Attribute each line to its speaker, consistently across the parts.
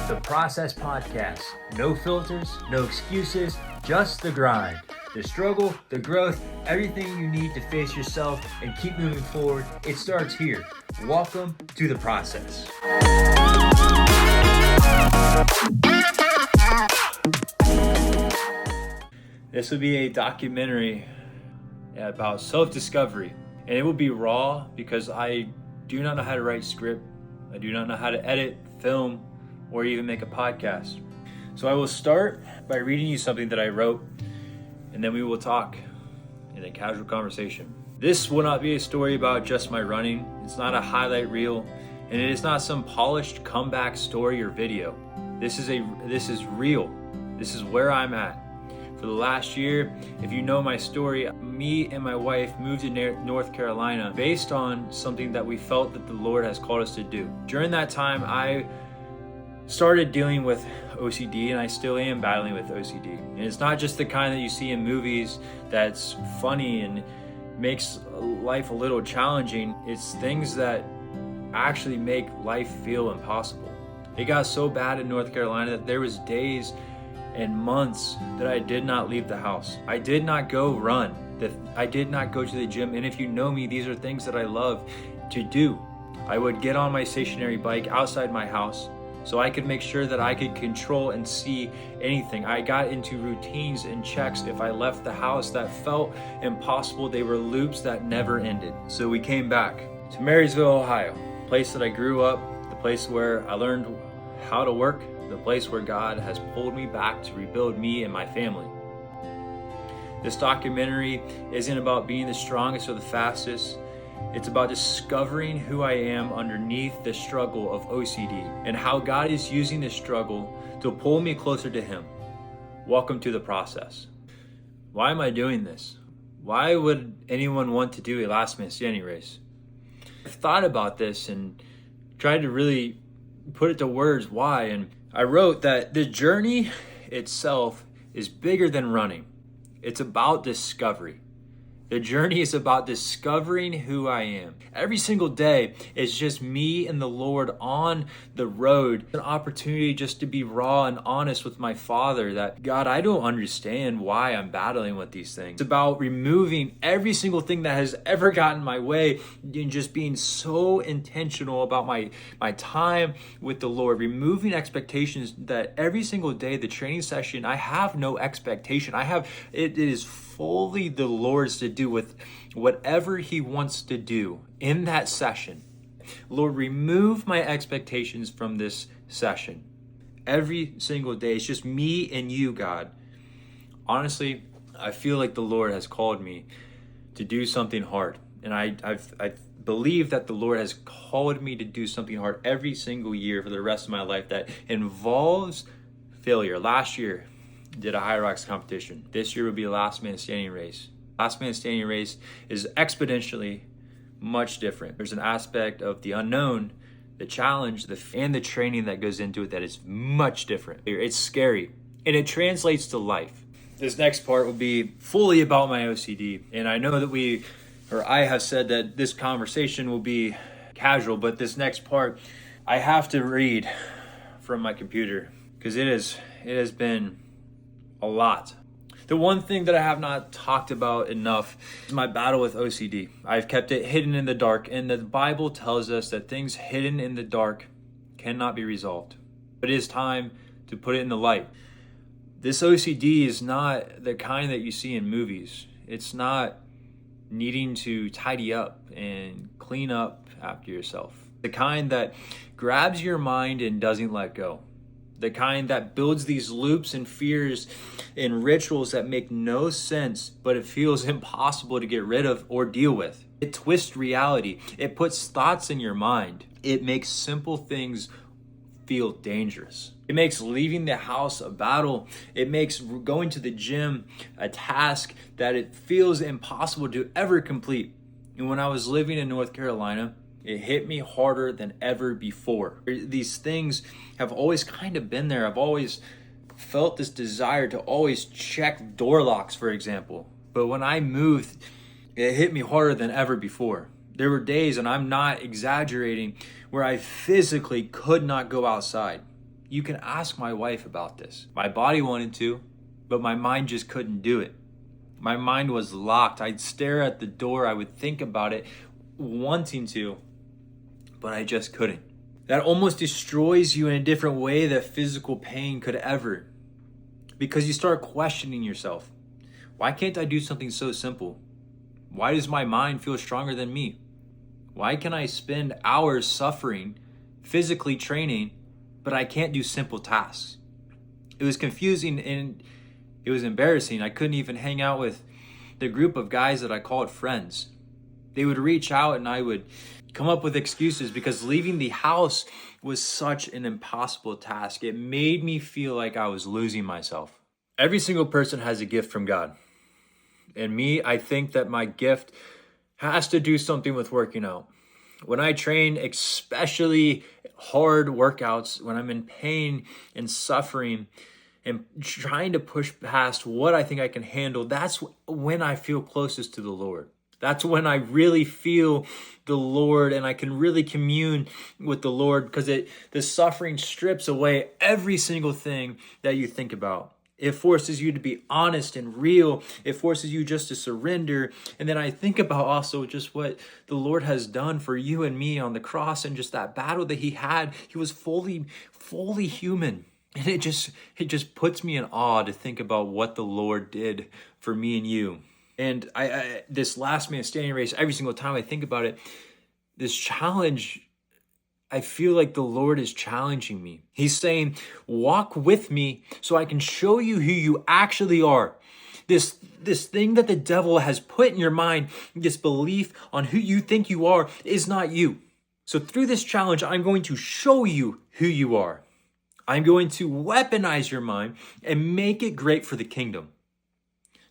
Speaker 1: The Process Podcast. No filters, no excuses, just the grind. The struggle, the growth, everything you need to face yourself and keep moving forward. It starts here. Welcome to The Process. This will be a documentary about self-discovery, and it will be raw because I do not know how to write script. I do not know how to edit, film, or even make a podcast. So I will start by reading you something that I wrote, and then we will talk in a casual conversation. This will not be a story about just my running. It's not a highlight reel, and it is not some polished comeback story or video. This is real. This is where I'm at. For the last year, if you know my story, me and my wife moved to North Carolina based on something that we felt that the Lord has called us to do. During that time, I started dealing with OCD, and I still am battling with OCD. And it's not just the kind that you see in movies that's funny and makes life a little challenging. It's things that actually make life feel impossible. It got so bad in North Carolina that there was days and months that I did not leave the house. I did not go run. I did not go to the gym. And if you know me, these are things that I love to do. I would get on my stationary bike outside my house so I could make sure that I could control and see anything. I got into routines and checks if I left the house that felt impossible. They were loops that never ended. So we came back to Marysville, Ohio, a place that I grew up, the place where I learned how to work, the place where God has pulled me back to rebuild me and my family. This documentary isn't about being the strongest or the fastest. It's about discovering who I am underneath the struggle of OCD and how God is using this struggle to pull me closer to Him. Welcome to The Process. Why am I doing this? Why would anyone want to do a last-minute standing race? I've thought about this and tried to really put it to words why, and I wrote that the journey itself is bigger than running. It's about discovery. The journey is about discovering who I am. Every single day is just me and the Lord on the road. An opportunity just to be raw and honest with my Father that, God, I don't understand why I'm battling with these things. It's about removing every single thing that has ever gotten in my way and just being so intentional about my time with the Lord. Removing expectations that every single day, the training session, I have no expectation. It is fully the Lord's to do with whatever He wants to do in that session. Lord, remove my expectations from this session. Every single day, it's just me and you, God. Honestly, I feel like the Lord has called me to do something hard. And I believe that the Lord has called me to do something hard every single year for the rest of my life that involves failure. Last year, did a high rocks competition. This year will be a last man standing race. Last man standing race is exponentially much different. There's an aspect of the unknown, the challenge, and the training that goes into it that is much different. It's scary, and it translates to life. This next part will be fully about my OCD, and I know that I have said that this conversation will be casual, but this next part, I have to read from my computer because it has been a lot. The one thing that I have not talked about enough is my battle with OCD. I've kept it hidden in the dark, and the Bible tells us that things hidden in the dark cannot be resolved. But it is time to put it in the light. This OCD is not the kind that you see in movies. It's not needing to tidy up and clean up after yourself. The kind that grabs your mind and doesn't let go. The kind that builds these loops and fears and rituals that make no sense, but it feels impossible to get rid of or deal with. It twists reality. It puts thoughts in your mind. It makes simple things feel dangerous. It makes leaving the house a battle. It makes going to the gym a task that it feels impossible to ever complete. And when I was living in North Carolina, it hit me harder than ever before. These things have always kind of been there. I've always felt this desire to always check door locks, for example. But when I moved, it hit me harder than ever before. There were days, and I'm not exaggerating, where I physically could not go outside. You can ask my wife about this. My body wanted to, but my mind just couldn't do it. My mind was locked. I'd stare at the door. I would think about it, wanting to, but I just couldn't. That almost destroys you in a different way that physical pain could ever. Because you start questioning yourself. Why can't I do something so simple? Why does my mind feel stronger than me? Why can I spend hours suffering, physically training, but I can't do simple tasks? It was confusing and it was embarrassing. I couldn't even hang out with the group of guys that I called friends. They would reach out and I would come up with excuses because leaving the house was such an impossible task. It made me feel like I was losing myself. Every single person has a gift from God. And me, I think that my gift has to do something with working out. When I train, especially hard workouts, when I'm in pain and suffering and trying to push past what I think I can handle, that's when I feel closest to the Lord. That's when I really feel the Lord and I can really commune with the Lord, because the suffering strips away every single thing that you think about. It forces you to be honest and real. It forces you just to surrender. And then I think about also just what the Lord has done for you and me on the cross, and just that battle that he had. He was fully human. And it just puts me in awe to think about what the Lord did for me and you. And I this last man standing race, every single time I think about it, this challenge, I feel like the Lord is challenging me. He's saying, walk with me so I can show you who you actually are. This thing that the devil has put in your mind, this belief on who you think you are, is not you. So through this challenge, I'm going to show you who you are. I'm going to weaponize your mind and make it great for the kingdom.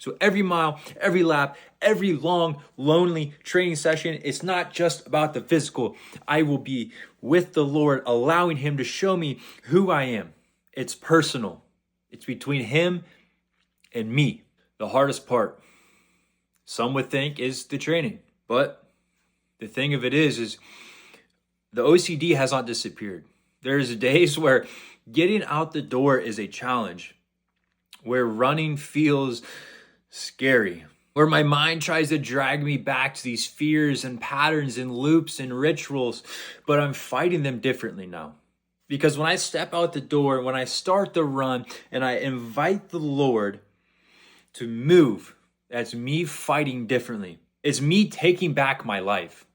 Speaker 1: So every mile, every lap, every long, lonely training session, it's not just about the physical. I will be with the Lord, allowing him to show me who I am. It's personal. It's between him and me. The hardest part, some would think, is the training. But the thing of it is the OCD has not disappeared. There's days where getting out the door is a challenge, where running feels scary, where my mind tries to drag me back to these fears and patterns and loops and rituals, but I'm fighting them differently now. Because when I step out the door, when I start the run and I invite the Lord to move, that's me fighting differently. It's me taking back my life.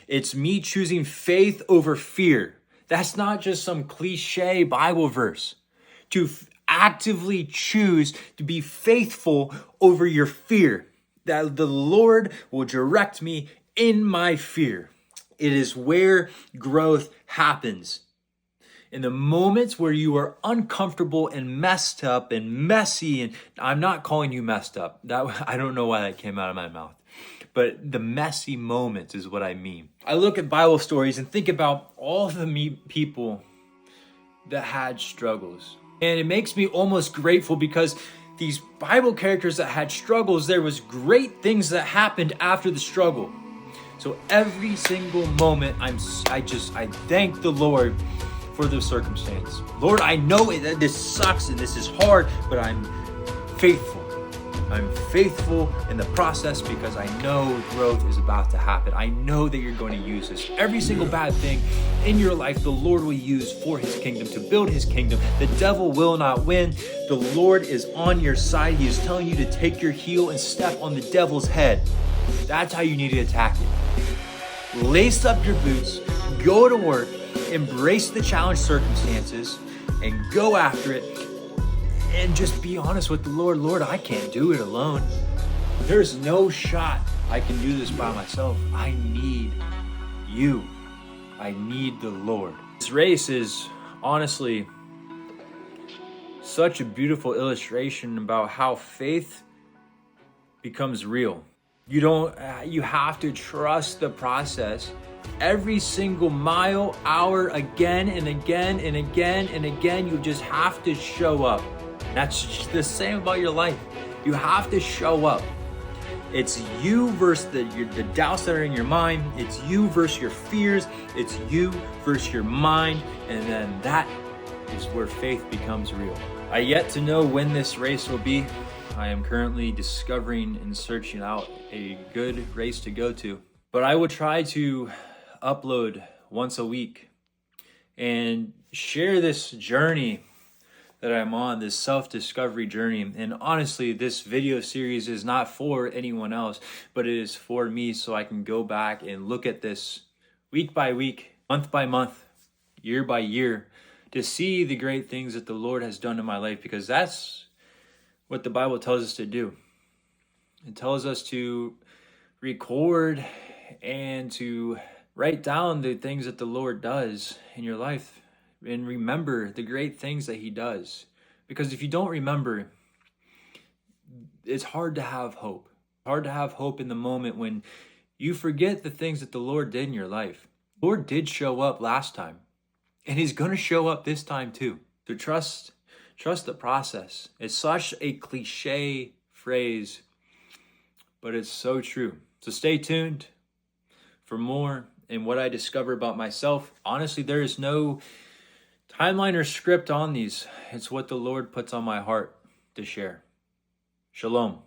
Speaker 1: It's me choosing faith over fear. That's not just some cliche Bible verse. To actively choose to be faithful over your fear, that the Lord will direct me in my fear. It is where growth happens. In the moments where you are uncomfortable and messed up and messy, and I'm not calling you messed up. I don't know why that came out of my mouth. But the messy moments is what I mean. I look at Bible stories and think about all the people that had struggles. And it makes me almost grateful, because these Bible characters that had struggles, there was great things that happened after the struggle. So every single moment, I thank the Lord for the circumstance. Lord, I know that this sucks and this is hard, but I'm faithful. I'm faithful in the process because I know growth is about to happen. I know that you're going to use this. Every single bad thing in your life, the Lord will use for his kingdom, to build his kingdom. The devil will not win. The Lord is on your side. He is telling you to take your heel and step on the devil's head. That's how you need to attack it. Lace up your boots, go to work, embrace the challenge circumstances, and go after it. And just be honest with the Lord. Lord, I can't do it alone. There's no shot I can do this by myself. I need you. I need the Lord. This race is honestly such a beautiful illustration about how faith becomes real. You have to trust the process. Every single mile, hour, again and again and again and again, you just have to show up. That's the same about your life. You have to show up. It's you versus the doubts that are in your mind. It's you versus your fears. It's you versus your mind. And then that is where faith becomes real. I yet to know when this race will be. I am currently discovering and searching out a good race to go to. But I will try to upload once a week and share this journey that I'm on, this self-discovery journey. And honestly, this video series is not for anyone else, but it is for me, so I can go back and look at this week by week, month by month, year by year, to see the great things that the Lord has done in my life, because that's what the Bible tells us to do. It tells us to record and to write down the things that the Lord does in your life and remember the great things that he does. Because if you don't remember, it's hard to have hope. Hard to have hope in the moment when you forget the things that the Lord did in your life. The Lord did show up last time, and he's going to show up this time too. So trust the process. It's such a cliche phrase, but it's so true. So stay tuned for more and what I discover about myself. Honestly, there is no timeline or script on these. It's what the Lord puts on my heart to share. Shalom.